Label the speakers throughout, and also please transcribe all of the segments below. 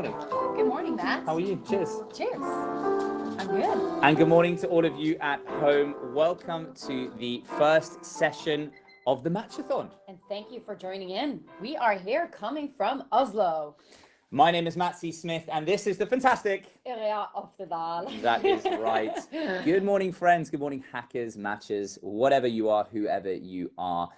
Speaker 1: morning.
Speaker 2: Good morning, Matt.
Speaker 1: How are you? Cheers.
Speaker 2: Cheers. I'm good.
Speaker 1: And good morning to all of you at home. Welcome to the first session of the Matchathon.
Speaker 2: And thank you for joining in. We are here coming from Oslo.
Speaker 1: My name is Matt C. Smith, and this is the fantastic
Speaker 2: Area of the Dal.
Speaker 1: That is right. Good morning, friends. Good morning, hackers, matchers, whatever you are, whoever you are.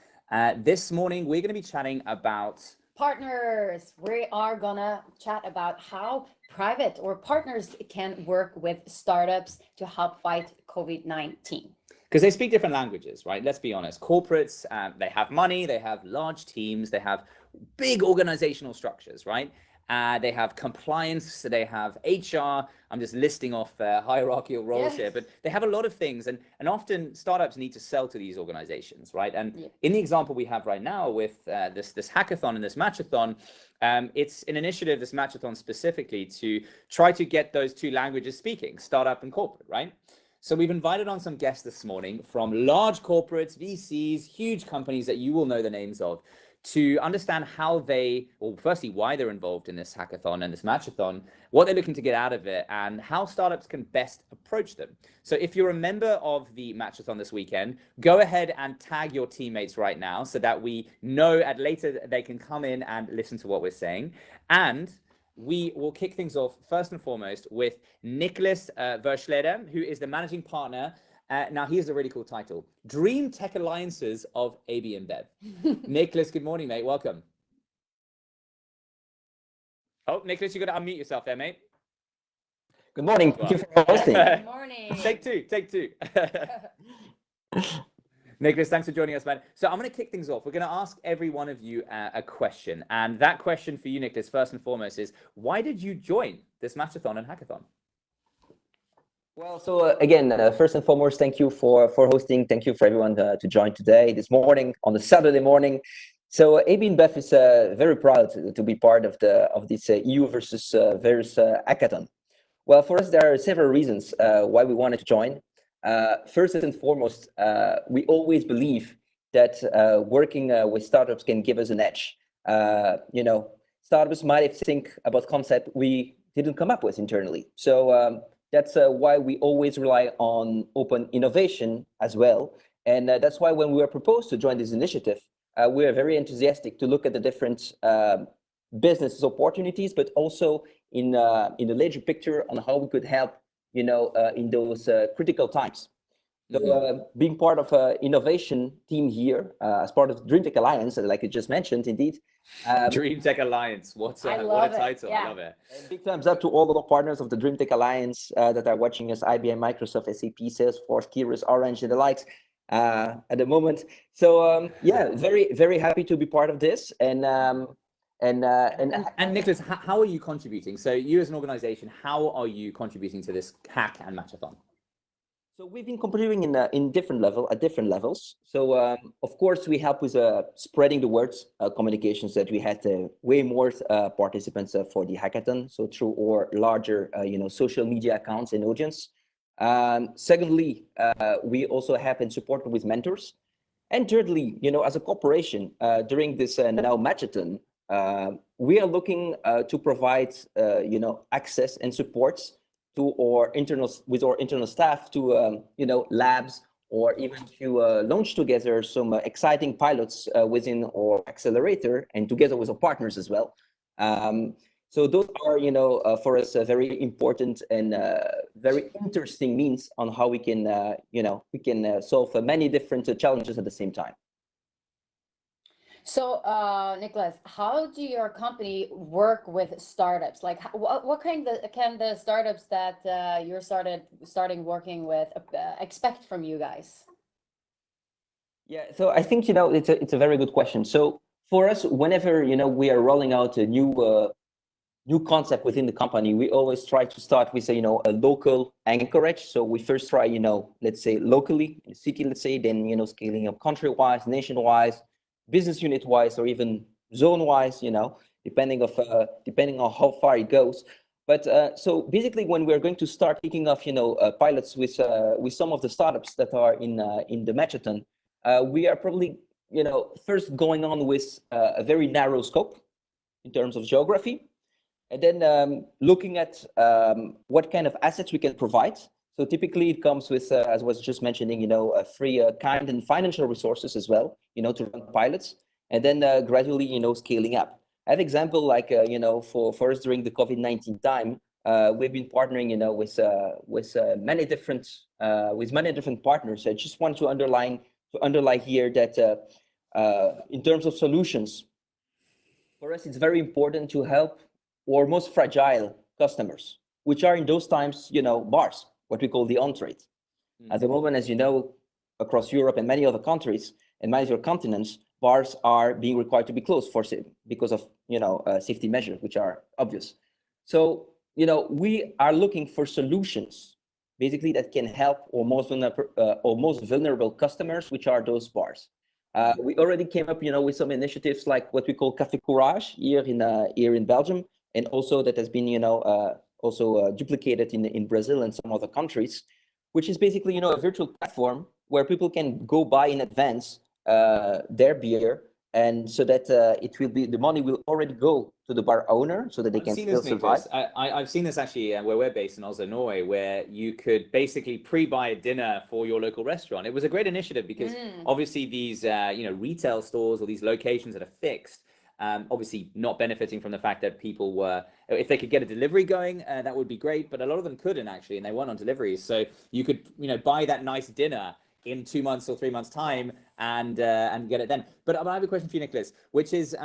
Speaker 1: This morning, we're going to be chatting about
Speaker 2: partners. We are gonna chat about how private or partners can work with startups to help fight COVID-19.
Speaker 1: Because they speak different languages, right? Let's be honest. Corporates, they have money, they have large teams, they have big organizational structures, right? They have compliance, they have HR. I'm just listing off hierarchical roles here, but they have a lot of things. And often startups need to sell to these organizations, right? And in the example we have right now with this hackathon and this matchathon, it's an initiative, this matchathon specifically, to try to get those two languages speaking, startup and corporate, right? So we've invited on some guests this morning from large corporates, VCs, huge companies that you will know the names of, to understand how they, well, firstly, why they're involved in this hackathon and this matchathon, what they're looking to get out of it, and how startups can best approach them. So if you're a member of the matchathon this weekend, go ahead and tag your teammates right now so that we know at later they can come in and listen to what we're saying. And we will kick things off first and foremost with Nicolas Verschelden, who is the managing partner. Now, here's a really cool title: Dream Tech Alliances of ABInbev. Nicolas, good morning, mate. Welcome. Oh, Nicolas, you got to unmute yourself there, mate.
Speaker 3: Good morning. Thank you for hosting.
Speaker 2: Good morning.
Speaker 1: Take two. Nicolas, thanks for joining us, man. So I'm going to kick things off. We're going to ask every one of you a question. And that question for you, Nicolas, first and foremost is, why did you join this matchathon and hackathon?
Speaker 3: Well, so again, first and foremost, thank you for hosting. Thank you for everyone to join today, this morning, on a Saturday morning. So ABInbev is very proud to be part of this EUvsVirus hackathon. Well, for us, there are several reasons why we wanted to join. First and foremost, we always believe that working with startups can give us an edge. Startups might think about concept we didn't come up with internally. So that's why we always rely on open innovation as well. And that's why when we were proposed to join this initiative, we are very enthusiastic to look at the different business opportunities, but also in the larger picture on how we could help, in those critical times. So being part of an innovation team here, as part of Dream Tech Alliance, like you just mentioned, indeed.
Speaker 1: Dream Tech Alliance, what a title,
Speaker 2: yeah.
Speaker 1: I love it.
Speaker 3: Big thumbs up to all of the partners of the Dream Tech Alliance that are watching us: IBM, Microsoft, SAP, Salesforce, Kairos, Orange, and the likes at the moment. So yeah, very, very happy to be part of this. And
Speaker 1: Nicolas, how are you contributing? So you as an organization, how are you contributing to this hack and matchathon?
Speaker 3: So we've been contributing at different levels. So of course we help with spreading the words, communications, that we had way more participants for the hackathon. So through our larger social media accounts and audience. Secondly, we also have been supported with mentors. And thirdly, as a corporation, during this now matchathon, we are looking to provide access and support to our internal staff, to labs, or even to launch together some exciting pilots within our accelerator, and together with our partners as well. So those are for us very important and very interesting means on how we can solve many different challenges at the same time.
Speaker 2: So, Nicolas, how do your company work with startups? Like, what kind can the startups that you're starting working with expect from you guys?
Speaker 3: Yeah, so I think it's a very good question. So for us, whenever we are rolling out a new concept within the company, we always try to start with a local anchorage. So we first try let's say locally in the city, let's say, then scaling up country-wise, nation-wise, business unit-wise, or even zone-wise, depending on how far it goes. But so basically, when we're going to start kicking off, pilots with some of the startups that are in the matchathon, we are probably first going on with a very narrow scope in terms of geography. And then looking at what kind of assets we can provide. So typically it comes with, as I was just mentioning, a free kind and financial resources as well, to run pilots, and then gradually, scaling up. I have example like, for us during the COVID-19 time, we've been partnering, with many different partners. I just want to underline here that in terms of solutions, for us, it's very important to help our most fragile customers, which are in those times, bars, what we call the on-trade. At the moment, as you know, across Europe and many other countries and many other continents, bars are being required to be closed because of, safety measures, which are obvious. So, we are looking for solutions, basically, that can help our most vulnerable customers, which are those bars. We already came up, with some initiatives like what we call Café Courage here in Belgium, and also that has been, also duplicated in Brazil and some other countries, which is basically, a virtual platform where people can go buy in advance their beer, and so that the money will already go to the bar owner, so that they can still survive.
Speaker 1: I've seen this actually where we're based in Oslo, Norway, where you could basically pre-buy a dinner for your local restaurant. It was a great initiative because obviously these retail stores or these locations that are fixed, obviously not benefiting from the fact that people were, if they could get a delivery going, that would be great, but a lot of them couldn't actually, and they weren't on deliveries. So you could buy that nice dinner in 2 months or 3 months time and get it then. But I have a question for you, Nicolas, which is,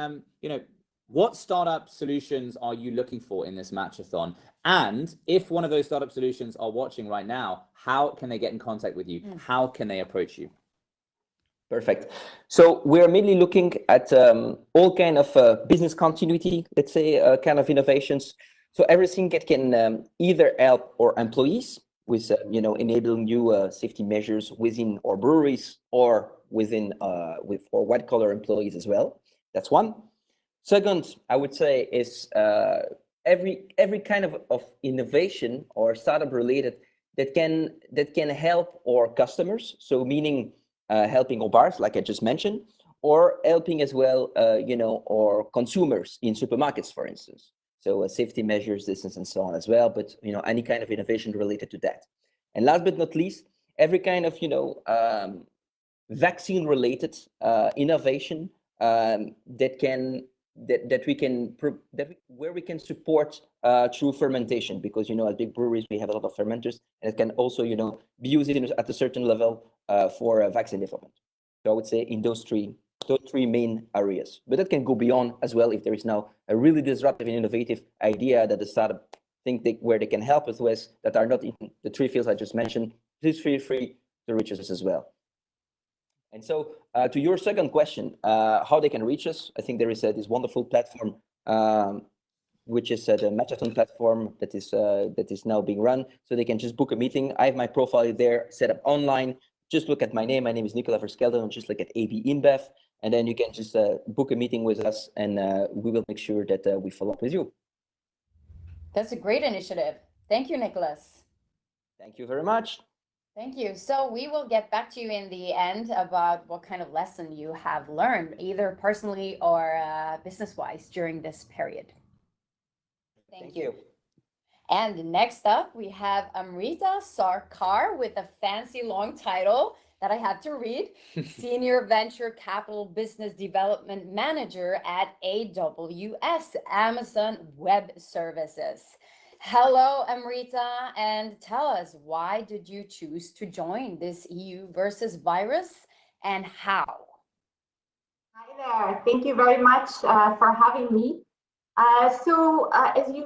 Speaker 1: what startup solutions are you looking for in this matchathon? And if one of those startup solutions are watching right now, how can they get in contact with you? How can they approach you?
Speaker 3: Perfect. So we're mainly looking at all kind of business continuity, let's say, kind of innovations. So everything that can either help our employees with, enabling new safety measures within our breweries or within with our white collar employees as well. That's one. Second, I would say is every kind of innovation or startup related that can help our customers. So meaning helping our bars, like I just mentioned, or helping as well, our consumers in supermarkets, for instance. So safety measures, distance, and so on as well. But any kind of innovation related to that. And last but not least, every kind of vaccine-related innovation where we can support through fermentation, because at big breweries we have a lot of fermenters, and it can also be used at a certain level for vaccine development. So I would say in those three main areas, but that can go beyond as well if there is now a really disruptive and innovative idea that the startup where they can help us with that are not in the three fields I just mentioned. Please feel free to reach us as well. And so to your second question, how they can reach us, I think there is this wonderful platform, which is the Matchathon platform that is now being run. So they can just book a meeting. I have my profile there set up online. Just look at my name. My name is Nicolas Verschelden, and just look at ABInbev. And then you can just book a meeting with us, and we will make sure that we follow up with you.
Speaker 2: That's a great initiative. Thank you, Nicolas.
Speaker 3: Thank you very much.
Speaker 2: Thank you. So we will get back to you in the end about what kind of lesson you have learned, either personally or business-wise during this period. Thank you. And next up, we have Amrita Sarkar with a fancy long title that I have to read. Senior Venture Capital Business Development Manager at AWS, Amazon Web Services. Hello, Amrita, and tell us, why did you choose to join this EUvsVirus and how?
Speaker 4: Hi there. Thank you very much for having me. As you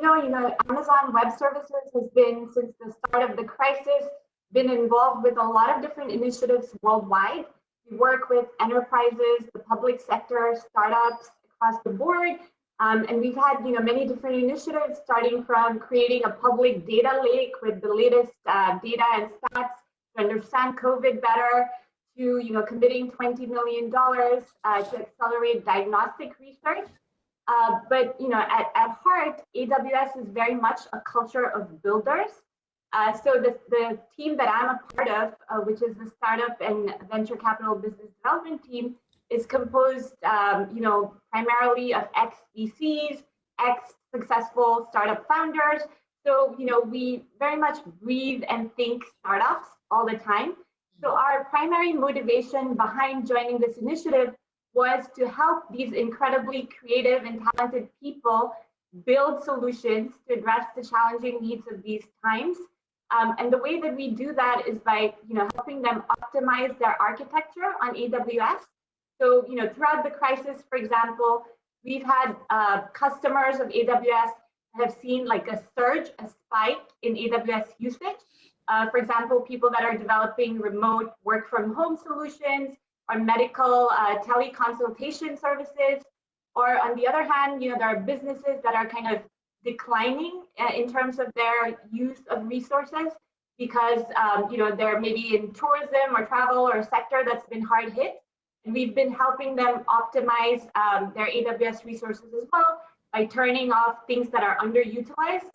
Speaker 4: know, Amazon Web Services has been, since the start of the crisis, been involved with a lot of different initiatives worldwide. We work with enterprises, the public sector, startups across the board. And we've had many different initiatives, starting from creating a public data lake with the latest data and stats to understand COVID better, to committing $20 million to accelerate diagnostic research. But at heart, AWS is very much a culture of builders. So the team that I'm a part of, which is the startup and venture capital business development team, is composed, primarily of ex-VCs, successful startup founders. So, we very much breathe and think startups all the time. So our primary motivation behind joining this initiative was to help these incredibly creative and talented people build solutions to address the challenging needs of these times. And the way that we do that is by, helping them optimize their architecture on AWS. So, throughout the crisis, for example, we've had customers of AWS have seen like a surge, a spike in AWS usage. For example, people that are developing remote work from home solutions or medical teleconsultation services. Or on the other hand, there are businesses that are kind of declining in terms of their use of resources because, they're maybe in tourism or travel or a sector that's been hard hit. And we've been helping them optimize their AWS resources as well by turning off things that are underutilized.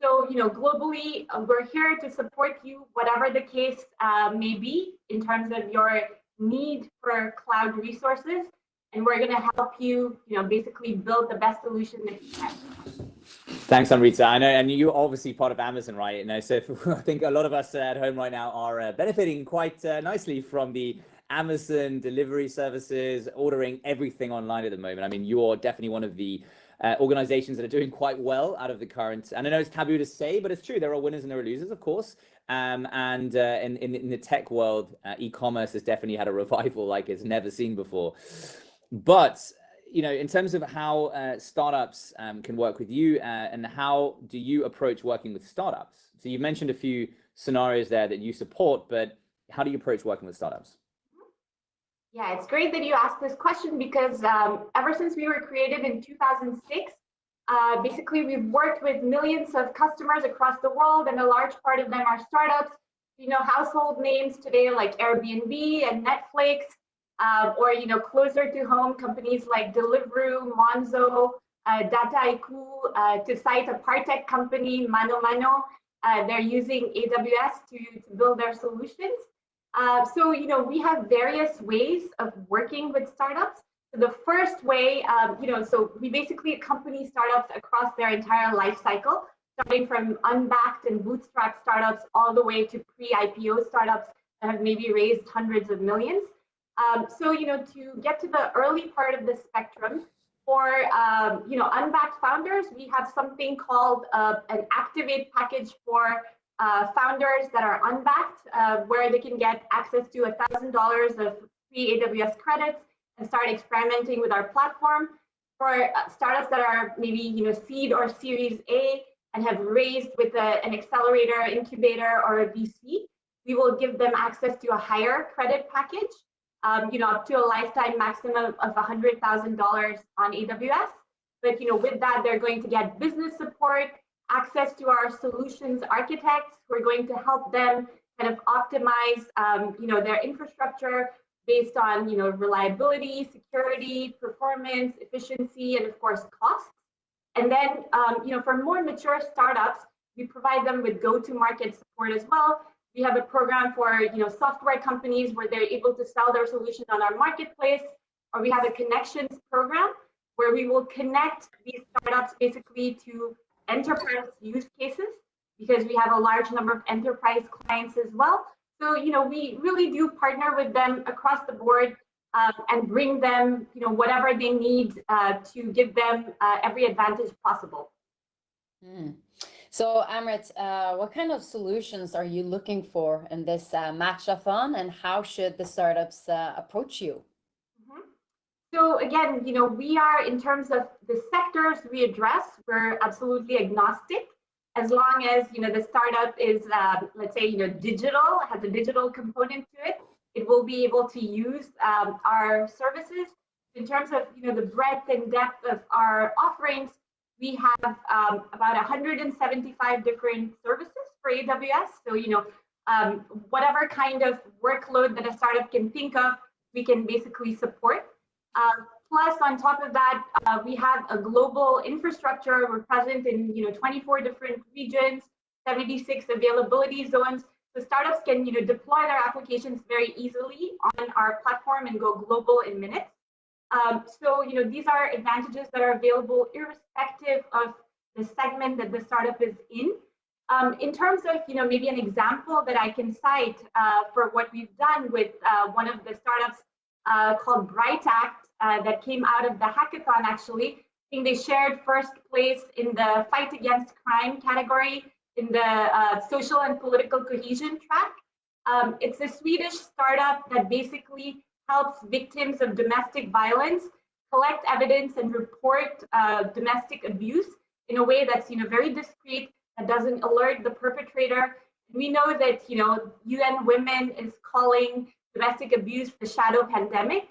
Speaker 4: So, globally, we're here to support you, whatever the case may be in terms of your need for cloud resources. And we're going to help you, basically build the best solution that you can.
Speaker 1: Thanks, Amrita. I know, and you're obviously part of Amazon, right? So I think a lot of us at home right now are benefiting quite nicely from the Amazon delivery services, ordering everything online at the moment. I mean, you're definitely one of the organizations that are doing quite well out of the current, and I know it's taboo to say, but it's true. There are winners and there are losers, of course. In the tech world, e-commerce has definitely had a revival like it's never seen before. But, in terms of how startups can work with you and how do you approach working with startups? So you've mentioned a few scenarios there that you support, but how do you approach working with startups?
Speaker 4: Yeah, it's great that you asked this question because ever since we were created in 2006, basically we've worked with millions of customers across the world, and a large part of them are startups. Household names today like Airbnb and Netflix, or closer to home companies like Deliveroo, Monzo, Dataiku, to cite a Partech company, Mano Mano. They're using AWS to build their solutions. So, we have various ways of working with startups. So the first way, so we basically accompany startups across their entire life cycle, starting from unbacked and bootstrap startups all the way to pre-IPO startups that have maybe raised hundreds of millions. So, to get to the early part of the spectrum, for, unbacked founders, we have something called an Activate package for founders that are unbacked, where they can get access to $1,000 of free AWS credits and start experimenting with our platform. For startups that are maybe seed or Series A and have raised with an accelerator, incubator, or a VC, we will give them access to a higher credit package, up to a lifetime maximum of $100,000 on AWS. But with that, they're going to get business support, access to our solutions architects who are going to help them kind of optimize, their infrastructure based on, reliability, security, performance, efficiency, and of course, costs. And then, for more mature startups, we provide them with go-to-market support as well. We have a program for, software companies where they're able to sell their solution on our marketplace, or we have a connections program where we will connect these startups basically to enterprise use cases, because we have a large number of enterprise clients as well. So, we really do partner with them across the board and bring them, whatever they need to give them every advantage possible.
Speaker 2: So, Amrit, what kind of solutions are you looking for in this match-a-thon, and how should the startups approach you?
Speaker 4: So again, we are, in terms of the sectors we address, we're absolutely agnostic. As long as, the startup is, let's say, digital, has a digital component to it, it will be able to use our services. In terms of, the breadth and depth of our offerings, we have about 175 different services for AWS. So, whatever kind of workload that a startup can think of, we can basically support. Plus, on top of that, we have a global infrastructure. We're present in 24 different regions, 76 availability zones. So startups can deploy their applications very easily on our platform and go global in minutes. So these are advantages that are available irrespective of the segment that the startup is in. In terms of, maybe an example that I can cite for what we've done with one of the startups called Brightact that came out of the hackathon, actually. I think they shared first place in the fight against crime category in the social and political cohesion track. It's a Swedish startup that basically helps victims of domestic violence collect evidence and report domestic abuse in a way that's very discreet, that doesn't alert the perpetrator. We know that UN Women is calling domestic abuse the shadow pandemic.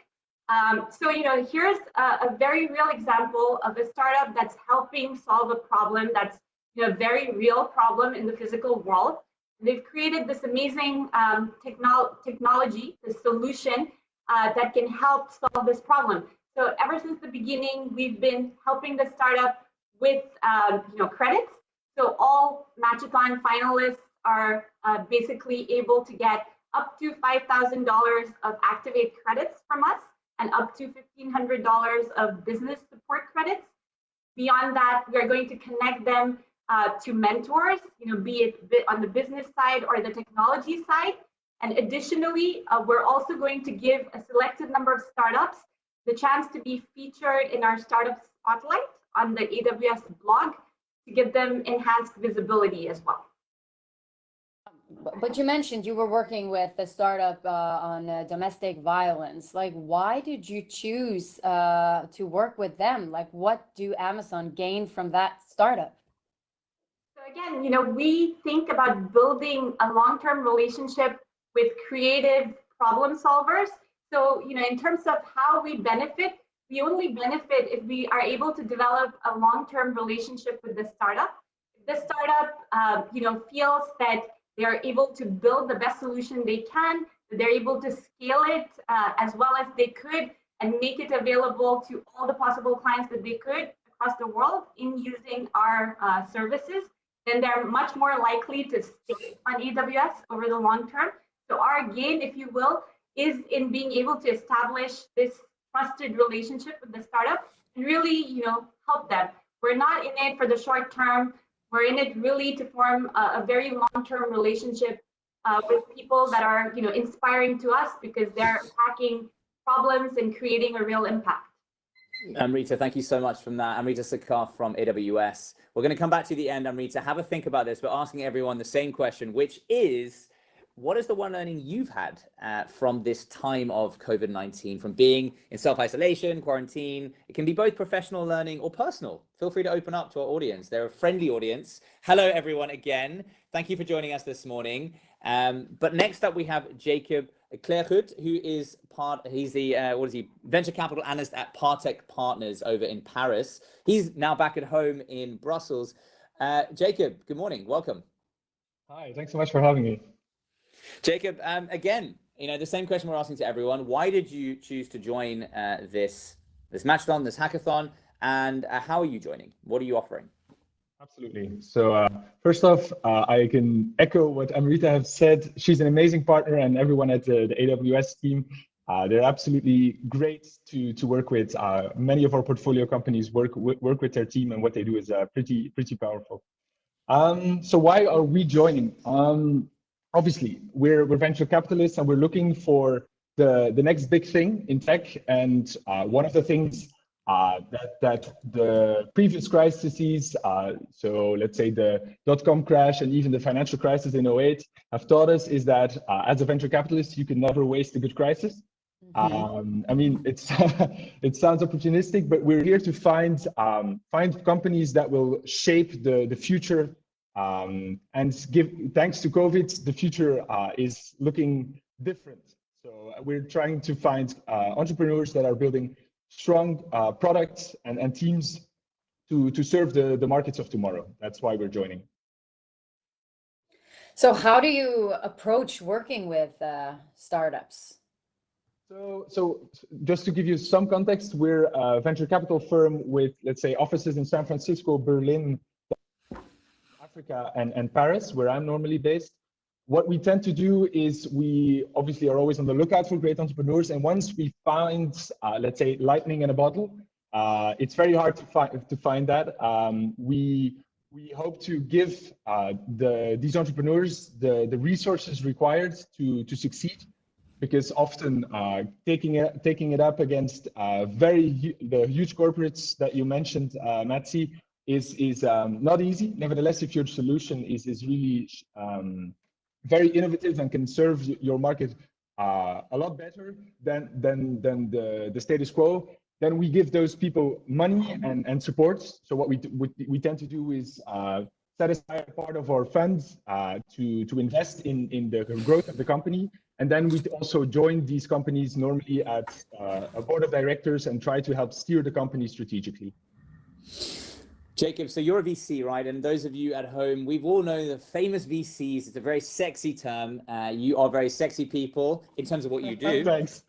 Speaker 4: So here's a very real example of a startup that's helping solve a problem that's a very real problem in the physical world. They've created this amazing technology, the solution that can help solve this problem. So ever since the beginning, we've been helping the startup with credits. So all Matchathon finalists are basically able to get up to $5,000 of Activate credits from us and up to $1,500 of business support credits. Beyond that, we are going to connect them to mentors, be it on the business side or the technology side. And additionally, we're also going to give a selected number of startups the chance to be featured in our startup spotlight on the AWS blog to give them enhanced visibility as well.
Speaker 2: But you mentioned you were working with a startup on domestic violence. Like, why did you choose to work with them? Like, what do Amazon gain from that startup?
Speaker 4: So again, we think about building a long-term relationship with creative problem solvers. So, in terms of how we benefit, we only benefit if we are able to develop a long-term relationship with the startup. If the startup, feels that they are able to build the best solution they can, that they're able to scale it as well as they could and make it available to all the possible clients that they could across the world in using our services, then they're much more likely to stay on AWS over the long term. So our gain, if you will, is in being able to establish this trusted relationship with the startup and really, help them. We're not in it for the short term. We're in it really to form a very long-term relationship with people that are, inspiring to us because they're attacking problems and creating a real impact.
Speaker 1: Amrita, thank you so much from that. Amrita Sakar from AWS. We're going to come back to the end, Amrita. Have a think about this. We're asking everyone the same question, which is, what is the one learning you've had from this time of COVID-19, from being in self-isolation, quarantine? It can be both professional learning or personal. Feel free to open up to our audience. They're a friendly audience. Hello, everyone, again. Thank you for joining us this morning. But next up, we have Jacob Claerhout, who is he's the venture capital analyst at Partech Partners over in Paris. He's now back at home in Brussels. Jacob, good morning. Welcome.
Speaker 5: Hi, thanks so much for having me.
Speaker 1: Jacob, again, the same question we're asking to everyone. Why did you choose to join this Matchathon, this hackathon, and how are you joining? What are you offering?
Speaker 5: Absolutely. So first off, I can echo what Amrita has said. She's an amazing partner, and everyone at the AWS team, they're absolutely great to work with. Many of our portfolio companies work with their team, and what they do is pretty powerful. So why are we joining? Obviously, we're venture capitalists and we're looking for the next big thing in tech. And one of the things that the previous crises, so let's say the dot-com crash and even the financial crisis in 2008, have taught us is that as a venture capitalist, you can never waste a good crisis. Mm-hmm. I mean, it sounds opportunistic, but we're here to find companies that will shape the future. And thanks to COVID, the future is looking different. So we're trying to find entrepreneurs that are building strong products and teams to serve the markets of tomorrow. That's why we're joining.
Speaker 2: So how do you approach working with startups?
Speaker 5: So just to give you some context, we're a venture capital firm with, let's say, offices in San Francisco, Berlin, Africa, and Paris, where I'm normally based. What we tend to do is we obviously are always on the lookout for great entrepreneurs. And once we find, let's say, lightning in a bottle, It's very hard to find that. We hope to give these entrepreneurs the resources required to succeed, because often taking it up against the huge corporates that you mentioned, Matsi, is not easy. Nevertheless, if your solution is really very innovative and can serve your market a lot better than the status quo, then we give those people money and support. So what we tend to do is set aside a part of our funds to invest in the growth of the company. And then we also join these companies normally at a board of directors and try to help steer the company strategically.
Speaker 1: Jacob, so you're a VC, right? And those of you at home, we've all known the famous VCs. It's a very sexy term. You are very sexy people in terms of what you do.
Speaker 5: Thanks.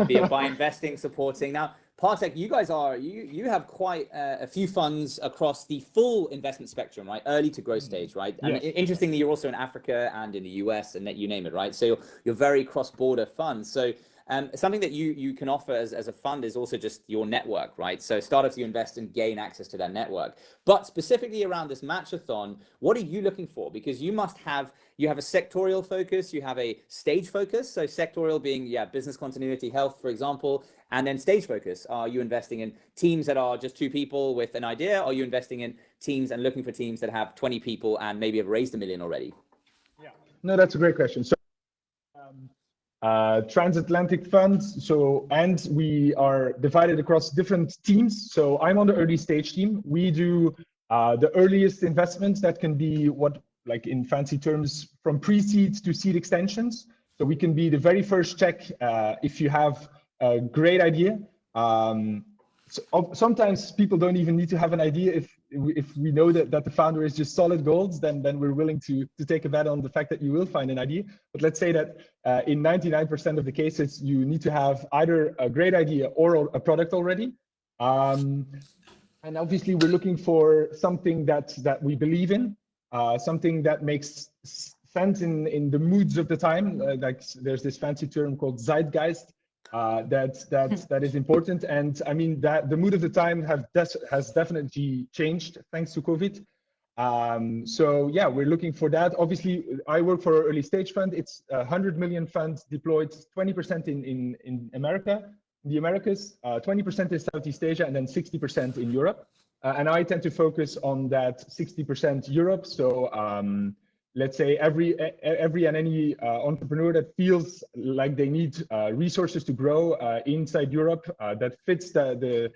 Speaker 1: Be it by investing, supporting. Now, Partech, you guys are, you have quite a few funds across the full investment spectrum, right? Early to growth stage, right? And
Speaker 5: yes.
Speaker 1: Interestingly, you're also in Africa and in the US and you name it, right? So you're very cross-border funds. So something that you can offer as a fund is also just your network, right? So startups, you invest and gain access to that network. But specifically around this matchathon, what are you looking for? Because you have a sectorial focus, you have a stage focus. So sectorial being, business continuity, health, for example, and then stage focus. Are you investing in teams that are just 2 people with an idea? Or are you investing in teams and looking for teams that have 20 people and maybe have raised $1 million already?
Speaker 5: Yeah, no, that's a great question. So transatlantic funds. And we are divided across different teams. So I'm on the early stage team. We do the earliest investments that can be like in fancy terms, from pre-seed to seed extensions. So we can be the very first check if you have a great idea. So sometimes people don't even need to have an idea. If we know that the founder is just solid gold, then we're willing to take a bet on the fact that you will find an idea. But let's say that in 99% of the cases, you need to have either a great idea or a product already. And obviously, we're looking for something that we believe in, something that makes sense in the moods of the time. Like there's this fancy term called zeitgeist. That is important, and I mean that the mood of the time has definitely changed thanks to COVID. So yeah, we're looking for that. Obviously, I work for an early stage fund. It's a 100 million fund deployed, 20% in America, the Americas, 20% in Southeast Asia, and then 60% in Europe. And I tend to focus on that 60% Europe. So let's say every and any entrepreneur that feels like they need resources to grow inside Europe that fits the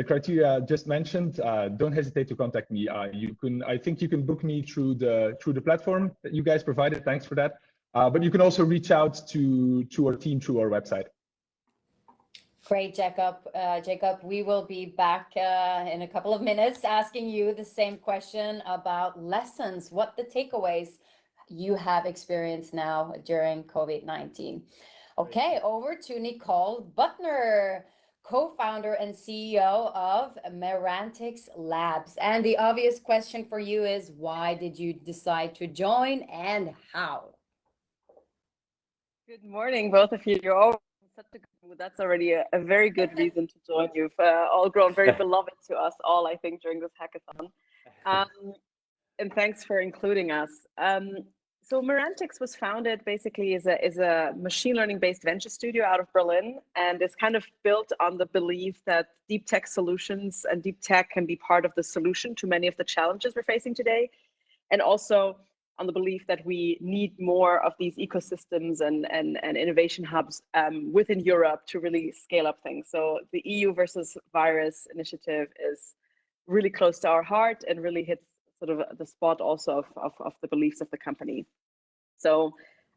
Speaker 5: criteria just mentioned, don't hesitate to contact me. I think you can book me through the platform that you guys provided. Thanks for that. But you can also reach out to our team through our website.
Speaker 2: Great, Jacob. Jacob, we will be back in a couple of minutes asking you the same question about lessons, what the takeaways you have experienced now during COVID-19. Okay, over to Nicole Buckner, co-founder and CEO of Merantix Labs. And the obvious question for you is, why did you decide to join and how?
Speaker 6: Good morning, both of you. You're all such a good mood. That's already a very good reason to join. You've all grown very beloved to us all, I think, during this hackathon. And thanks for including us. So Merantix was founded basically as a machine learning based venture studio out of Berlin, and is kind of built on the belief that deep tech solutions and deep tech can be part of the solution to many of the challenges we're facing today. And also on the belief that we need more of these ecosystems and innovation hubs within Europe to really scale up things. So the EUvsVirus initiative is really close to our heart and really hits sort of the spot also of the beliefs of the company. So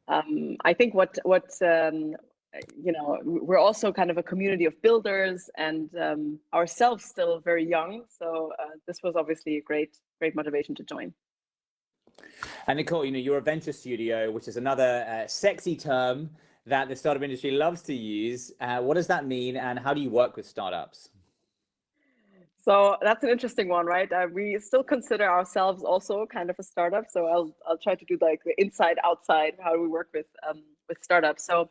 Speaker 6: I think what you know, we're also kind of a community of builders and ourselves still very young. So this was obviously a great motivation to join.
Speaker 1: And Nicole, you know, you're a venture studio, which is another sexy term that the startup industry loves to use. What does that mean, and how do you work with startups?
Speaker 6: So that's an interesting one, right? We still consider ourselves also kind of a startup. So I'll try to do like the inside outside. How do we work with startups? So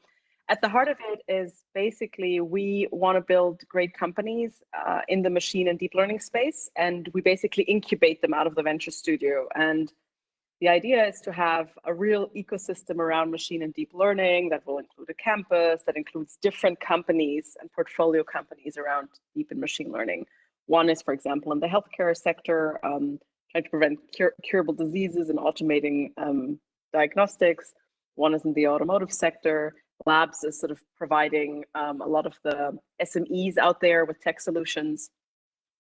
Speaker 6: At the heart of it is basically we want to build great companies in the machine and deep learning space, and we basically incubate them out of the venture studio. And the idea is to have a real ecosystem around machine and deep learning that will include a campus, that includes different companies and portfolio companies around deep and machine learning. One is, for example, in the healthcare sector, trying to prevent curable diseases and automating diagnostics. One is in the automotive sector. Labs is sort of providing a lot of the SMEs out there with tech solutions.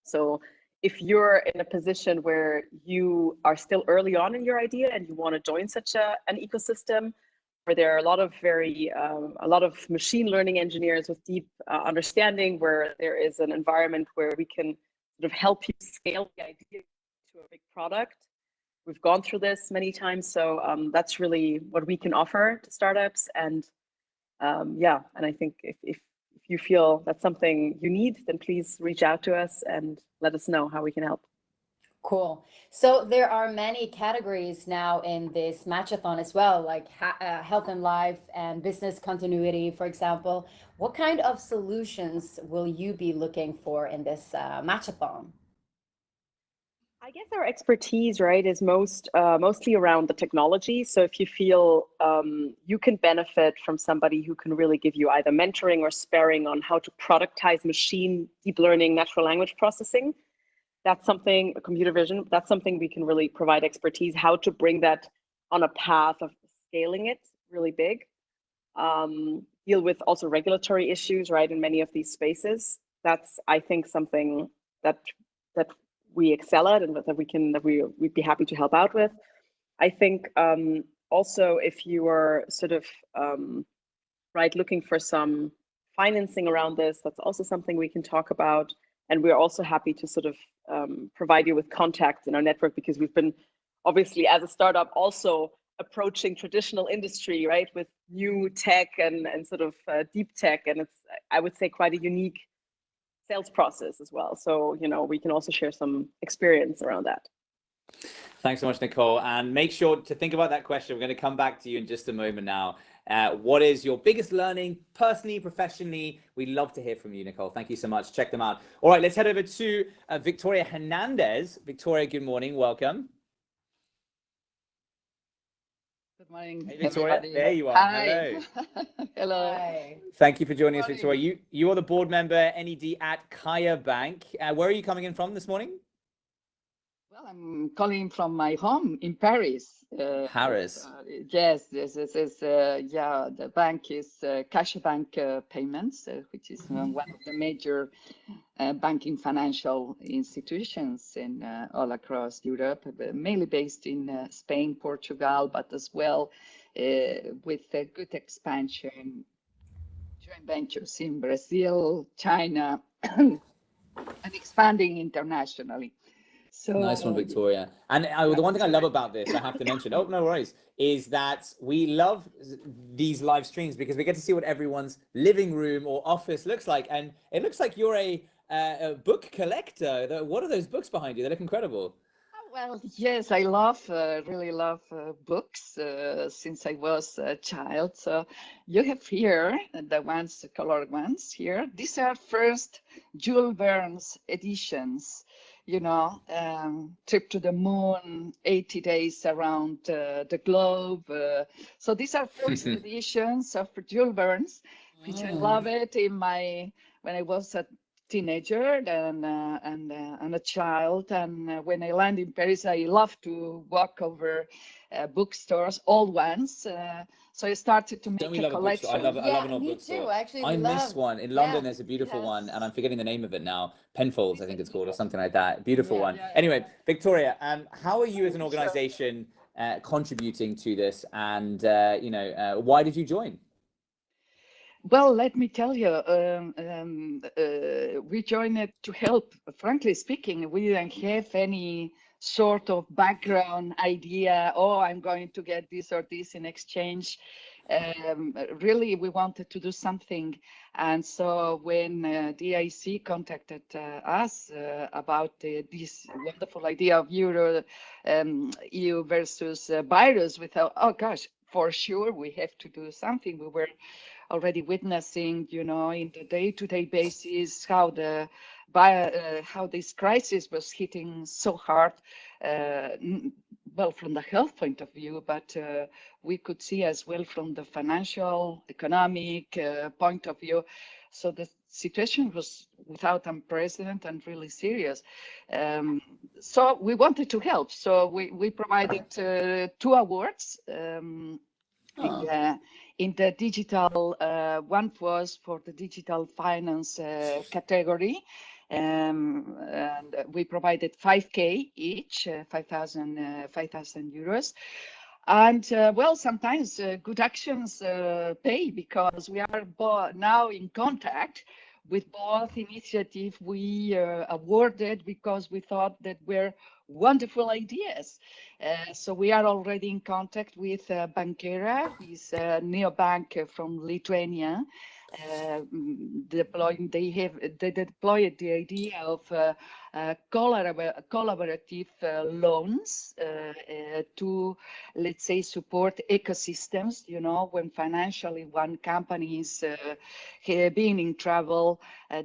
Speaker 6: So if you're in a position where you are still early on in your idea and you want to join such an ecosystem, where there are a lot of machine learning engineers with deep understanding, where there is an environment where we can sort of help you scale the idea to a big product. We've gone through this many times, so that's really what we can offer to startups. And yeah, and I think if you feel that's something you need, then please reach out to us and let us know how we can help.
Speaker 2: Cool. So there are many categories now in this matchathon as well, like health and life and business continuity, for example. What kind of solutions will you be looking for in this matchathon?
Speaker 6: I guess our expertise, right, is mostly around the technology. So if you feel you can benefit from somebody who can really give you either mentoring or sparring on how to productize machine, deep learning, natural language processing, that's something, computer vision, that's something we can really provide expertise, how to bring that on a path of scaling it really big. Deal with also regulatory issues, right, in many of these spaces. That's, I think, something that we excel at and that we'd be happy to help out with. I think also if you are sort of right looking for some financing around this, that's also something we can talk about. And we're also happy to sort of provide you with contacts in our network, because we've been obviously as a startup also approaching traditional industry, right, with new tech and sort of deep tech, and it's, I would say, quite a unique sales process as well. So, you know, we can also share some experience around that.
Speaker 1: Thanks so much, Nicole. And make sure to think about that question. We're going to come back to you in just a moment now. What is your biggest learning personally, professionally? We'd love to hear from you, Nicole. Thank you so much. Check them out. All right, let's head over to Victoria Hernandez. Victoria, good morning. Welcome.
Speaker 7: Good morning.
Speaker 1: Hey, Victoria.
Speaker 7: Everybody.
Speaker 1: There you are.
Speaker 7: Hi.
Speaker 1: Hello.
Speaker 7: Hello.
Speaker 2: Hi.
Speaker 1: Thank you for joining us, Victoria. You are the board member NED at Caixa Bank. Where are you coming in from this morning?
Speaker 7: Well, I'm calling from my home in Paris.
Speaker 1: Paris.
Speaker 7: Yes, this is yeah. The bank is Caixa Bank Payments, which is one of the major banking financial institutions in all across Europe, mainly based in Spain, Portugal, but as well with a good expansion, joint ventures in Brazil, China, and expanding internationally. So,
Speaker 1: nice one, Victoria. And the one thing I love about this, I have to mention, oh, no worries, is that we love these live streams because we get to see what everyone's living room or office looks like. And it looks like you're a book collector. What are those books behind you? They look incredible.
Speaker 7: well, yes, I love, really love books since I was a child. So you have here the ones, the colored ones here. These are first Jules Verne's editions. You know, trip to the moon, 80 days around the globe. So these are first editions of Jules Verne's, which I love it when I was a teenager and a child. And when I land in Paris, I love to walk over bookstores, old ones. So I started to make a collection.
Speaker 1: I love an old
Speaker 2: me
Speaker 1: bookstore.
Speaker 2: too. Actually,
Speaker 1: I missed one in London. There's a beautiful
Speaker 2: Yes.
Speaker 1: one, and I'm forgetting the name of it now. Penfolds, I think it's called, or something like that. Beautiful one. Anyway, Victoria, how are you as an organization contributing to this? And you know, why did you join?
Speaker 7: Well, let me tell you, we joined it to help. Frankly speaking, we didn't have any sort of background idea, oh, I'm going to get this or this in exchange. Really, we wanted to do something. And so when DIC contacted us about this wonderful idea of EU versus virus, we thought, oh gosh, for sure, we have to do something. We were already witnessing, in the day-to-day basis, how this crisis was hitting so hard. Well, from the health point of view, but we could see as well from the financial, economic point of view. So the situation was without precedent and really serious. So we wanted to help. So we provided 2 awards in the digital. One was for the digital finance category. And we provided 5K each, 5,000 euros. And well, sometimes good actions pay, because we are now in contact with both initiatives we awarded, because we thought that were wonderful ideas. So we are already in contact with Bankera, is a neobank from Lithuania. They deployed the idea of collaborative loans to, let's say, support ecosystems. When financially one company is being in trouble,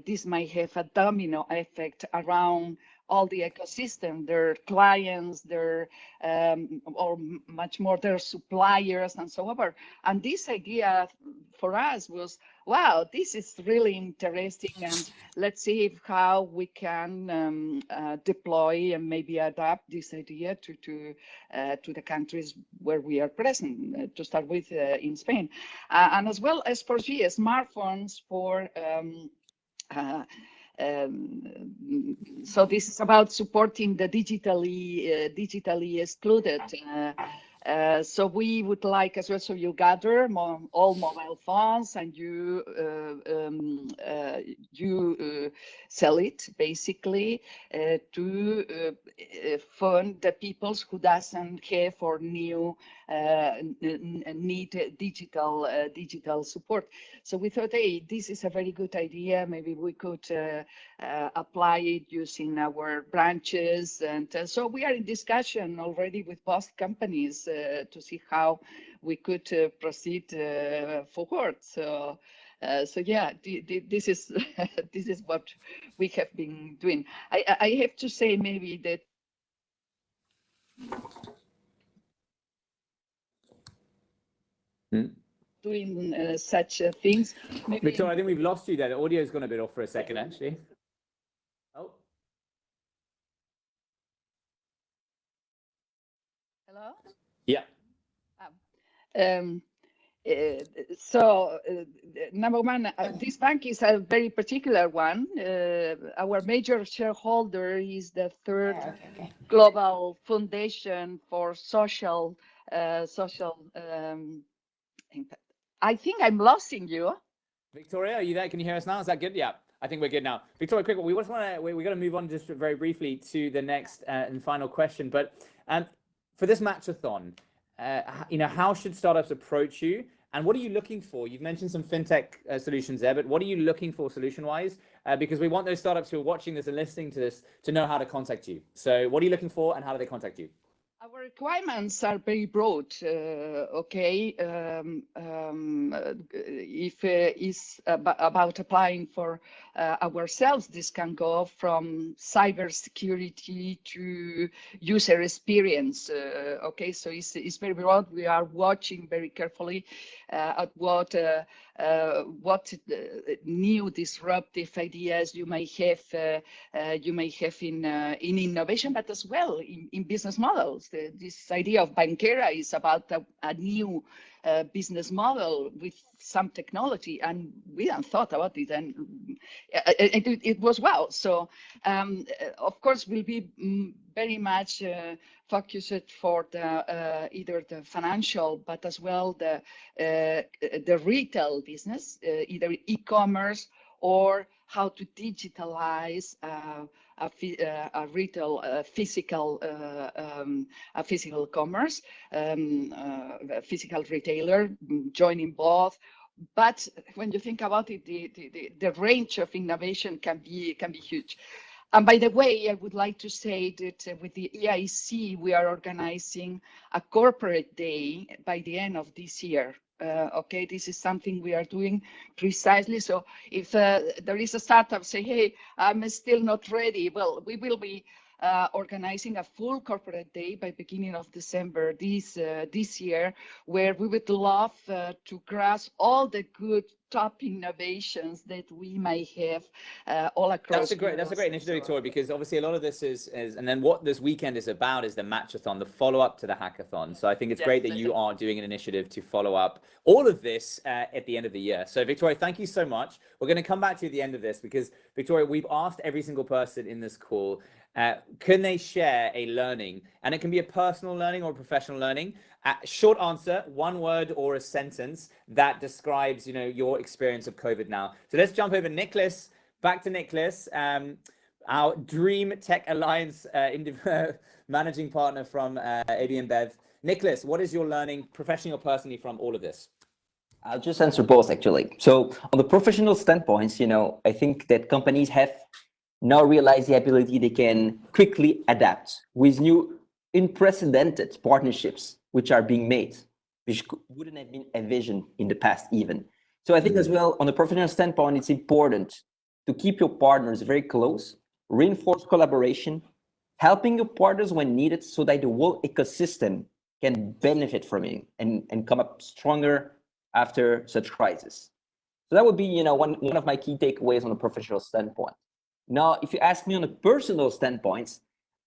Speaker 7: this might have a domino effect around all the ecosystem, their clients, their or much more their suppliers and so on. And this idea for us was, wow, this is really interesting, and let's see how we can deploy and maybe adapt this idea to the countries where we are present, to start with in Spain. And as well as for smartphones for so this is about supporting the digitally excluded. So we would like as well, so you gather all mobile phones and you sell it basically to fund the people who doesn't have or need digital support. So we thought, hey, this is a very good idea. Maybe we could apply it using our branches. And so we are in discussion already with both companies to see how we could proceed forward. So yeah, this is this is what we have been doing. I have to say maybe that doing such things. Maybe...
Speaker 1: Victoria, I think we've lost you there. The audio's gone a bit off for a second, actually. Oh.
Speaker 7: Hello?
Speaker 1: Yeah.
Speaker 7: Number one, this bank is a very particular one. Our major shareholder is the third global foundation for social impact. I think I'm losing you.
Speaker 1: Victoria, are you there? Can you hear us now? Is that good? Yeah, I think we're good now. Victoria, quick, we just want to, we're going to move on just very briefly to the next and final question. But for this matchathon, how should startups approach you? And what are you looking for? You've mentioned some fintech solutions there, but what are you looking for solution-wise? Because we want those startups who are watching this and listening to this to know how to contact you. So what are you looking for and how do they contact you?
Speaker 7: Our requirements are very broad, okay? If it's about applying for ourselves, this can go from cybersecurity to user experience, okay? So it's very broad. We are watching very carefully at what new disruptive ideas you may have in innovation, but as well in business models. This idea of Bankera is about a new business model with some technology, and we hadn't thought about it, and it was well. So of course we'll be very much focused for the either the financial, but as well the retail business, either e-commerce or how to digitalize a retail physical commerce, physical retailer, joining both. But when you think about it, the range of innovation can be huge. And by the way, I would like to say that with the EIC, we are organizing a corporate day by the end of this year. okay, this is something we are doing precisely. So if there is a startup say, hey, I'm still not ready, well, we will be organizing a full corporate day by beginning of December this year, where we would love to grasp all the good top innovations that we may have all across.
Speaker 1: That's a great initiative, Victoria, because obviously a lot of this is and then what this weekend is about is the matchathon, the follow-up to the hackathon. So I think it's great that you are doing an initiative to follow up all of this at the end of the year. So Victoria, thank you so much. We're going to come back to you at the end of this because Victoria, we've asked every single person in this call, can they share a learning? And it can be a personal learning or a professional learning. Short answer, one word or a sentence that describes, your experience of COVID now. So let's jump over Nicolas, back to Nicolas, our Dream Tech Alliance managing partner from ABInbev. Nicolas, what is your learning, professionally or personally, from all of this?
Speaker 3: I'll just answer both, actually. So on the professional standpoints, I think that companies have now realized the ability they can quickly adapt with new unprecedented partnerships which are being made, which wouldn't have been envisioned in the past even. So I think as well, on the professional standpoint, it's important to keep your partners very close, reinforce collaboration, helping your partners when needed so that the whole ecosystem can benefit from it and come up stronger after such crisis. So that would be, one of my key takeaways on a professional standpoint. Now, if you ask me on a personal standpoint,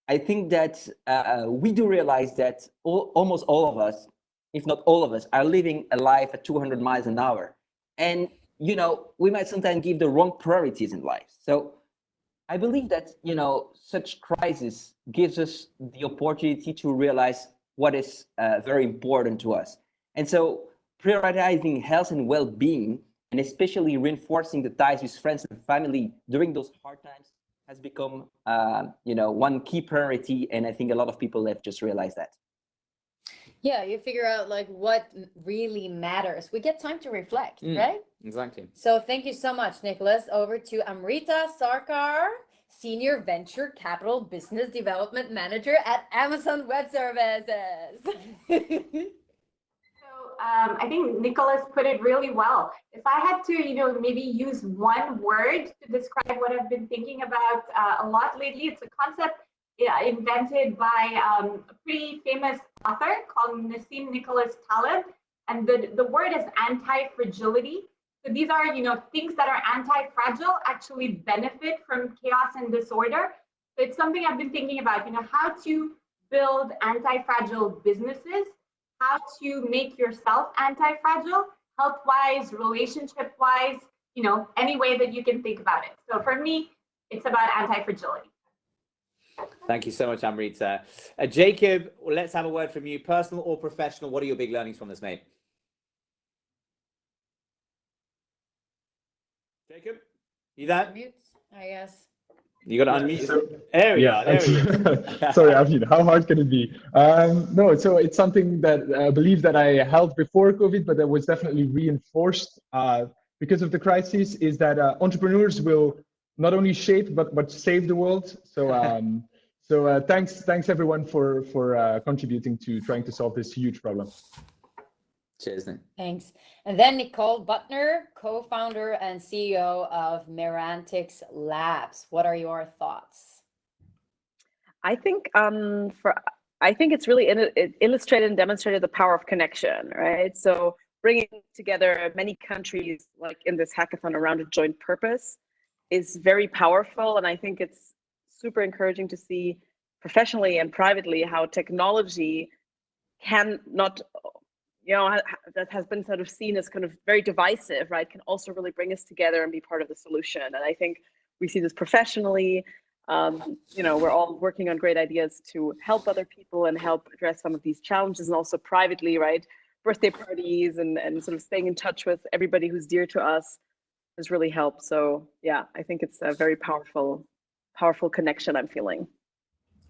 Speaker 3: I think that we do realize that almost all of us, if not all of us, are living a life at 200 miles an hour. And, we might sometimes give the wrong priorities in life. So I believe that, such crisis gives us the opportunity to realize what is very important to us. And so prioritizing health and well-being, and especially reinforcing the ties with friends and family during those hard times has become, one key priority. And I think a lot of people have just realized that.
Speaker 2: Yeah, you figure out what really matters. We get time to reflect, right?
Speaker 1: Exactly.
Speaker 2: So thank you so much, Nicolas. Over to Amrita Sarkar, Senior Venture Capital Business Development Manager at Amazon Web Services.
Speaker 4: I think Nicolas put it really well. If I had to, maybe use one word to describe what I've been thinking about a lot lately, it's a concept invented by a pretty famous author called Nassim Nicholas Taleb, and the word is anti-fragility. So these are, things that are anti-fragile actually benefit from chaos and disorder. So it's something I've been thinking about, how to build anti-fragile businesses, how to make yourself anti-fragile, health-wise, relationship-wise, any way that you can think about it. So for me, it's about anti-fragility.
Speaker 1: Thank you so much, Amrita. Jacob, let's have a word from you, personal or professional. What are your big learnings from this, mate? Jacob, you there?
Speaker 2: Mute, I guess.
Speaker 1: You got to unmute. There we are. There we go.
Speaker 5: Sorry, Avin, how hard can it be? No, so it's something that I believe that I held before COVID, but that was definitely reinforced because of the crisis, is that entrepreneurs will not only shape, but save the world. So, thanks everyone for contributing to trying to solve this huge problem.
Speaker 1: Cheers, Nick.
Speaker 2: Thanks. And then Nicole Buttner, co-founder and CEO of Merantix Labs. What are your thoughts?
Speaker 6: I think it's really it illustrated and demonstrated the power of connection, right? So bringing together many countries like in this hackathon around a joint purpose is very powerful, and I think it's super encouraging to see professionally and privately how technology can not, that has been sort of seen as kind of very divisive, right, can also really bring us together and be part of the solution. And I think we see this professionally. We're all working on great ideas to help other people and help address some of these challenges, and also privately, right, birthday parties and sort of staying in touch with everybody who's dear to us has really helped. So yeah, I think it's a very powerful connection I'm feeling.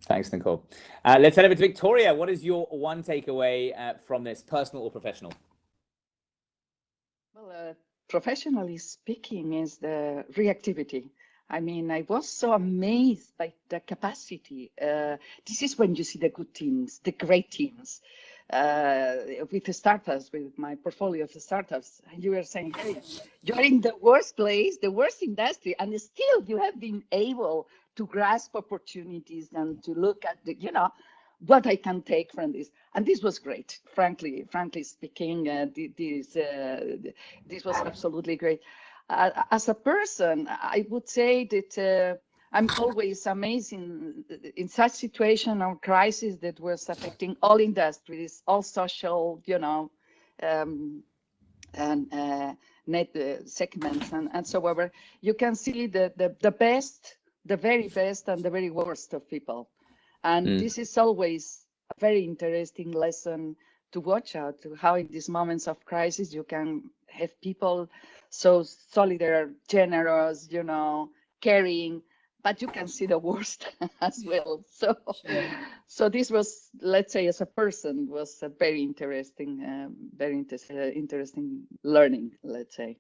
Speaker 1: Thanks, Nicole. Let's head over to Victoria. What is your one takeaway from this, personal or professional?
Speaker 7: Well, professionally speaking, is the reactivity. I mean, I was so amazed by the capacity. This is when you see the good teams, the great teams. with the startups, with my portfolio of the startups, and you were saying, hey, you're in the worst place, the worst industry, and still you have been able to grasp opportunities and to look at the, what I can take from this. And this was great, frankly speaking. This was absolutely great. As a person, I would say that I'm always amazed in such situation or crisis that was affecting all industries, all social, and net segments and so on. You can see the best, the very best, and the very worst of people. And this is always a very interesting lesson to watch out, to how in these moments of crisis you can have people so solidary, generous, caring, but you can see the worst as well. So this was, let's say, as a person, was a very interesting learning, let's say.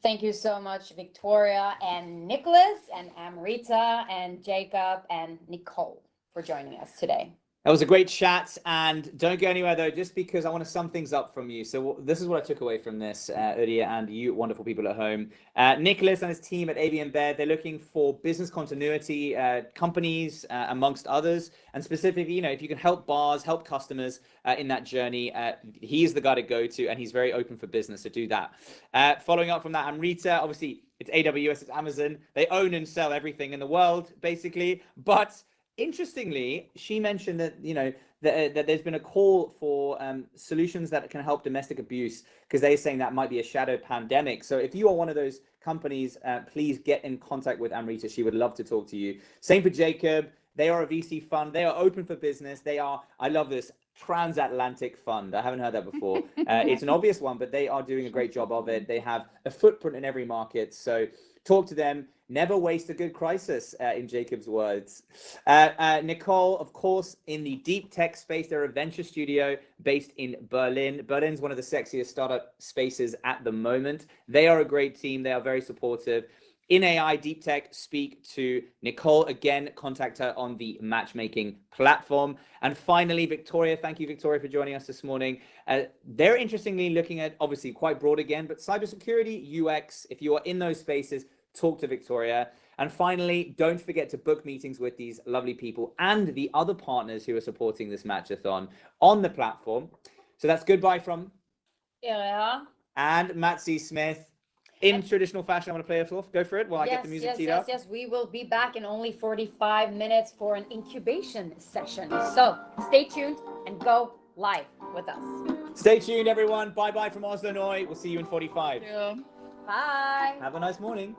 Speaker 2: Thank you so much, Victoria and Nicolas and Amrita and Jacob and Nicole for joining us today.
Speaker 1: That was a great chat, and don't go anywhere though, just because I want to sum things up from you. So this is what I took away from this, Udia, and you wonderful people at home. Nicolas and his team at ABInbev, they're looking for business continuity companies, amongst others, and specifically, if you can help bars, help customers in that journey, he's the guy to go to, and he's very open for business to do that. Following up from that, Amrita, obviously it's AWS, it's Amazon, they own and sell everything in the world, basically, but interestingly, she mentioned that that there's been a call for solutions that can help domestic abuse, because they're saying that might be a shadow pandemic. So if you are one of those companies, please get in contact with Amrita. She would love to talk to you. Same for Jacob. They are a VC fund. They are open for business. They are, I love this, transatlantic fund. I haven't heard that before. It's an obvious one, but they are doing a great job of it. They have a footprint in every market. So talk to them. Never waste a good crisis, in Jacob's words. Nicole, of course, in the deep tech space, they're a venture studio based in Berlin. Berlin's one of the sexiest startup spaces at the moment. They are a great team. They are very supportive. In AI, deep tech, speak to Nicole. Again, contact her on the matchmaking platform. And finally, Victoria, thank you, Victoria, for joining us this morning. They're interestingly looking at, obviously quite broad again, but cybersecurity, UX. If you are in those spaces, talk to Victoria. And finally, don't forget to book meetings with these lovely people and the other partners who are supporting this matchathon on the platform. So that's goodbye from
Speaker 2: Iria
Speaker 1: and Matt C. Smith. In traditional fashion, I'm going to play us off. Go for it while I get the music teed up.
Speaker 2: Yes, we will be back in only 45 minutes for an incubation session. So stay tuned and go live with us.
Speaker 1: Stay tuned, everyone. Bye-bye from Oslo Noi. We'll see you in 45.
Speaker 7: Yeah.
Speaker 2: Bye.
Speaker 1: Have a nice morning.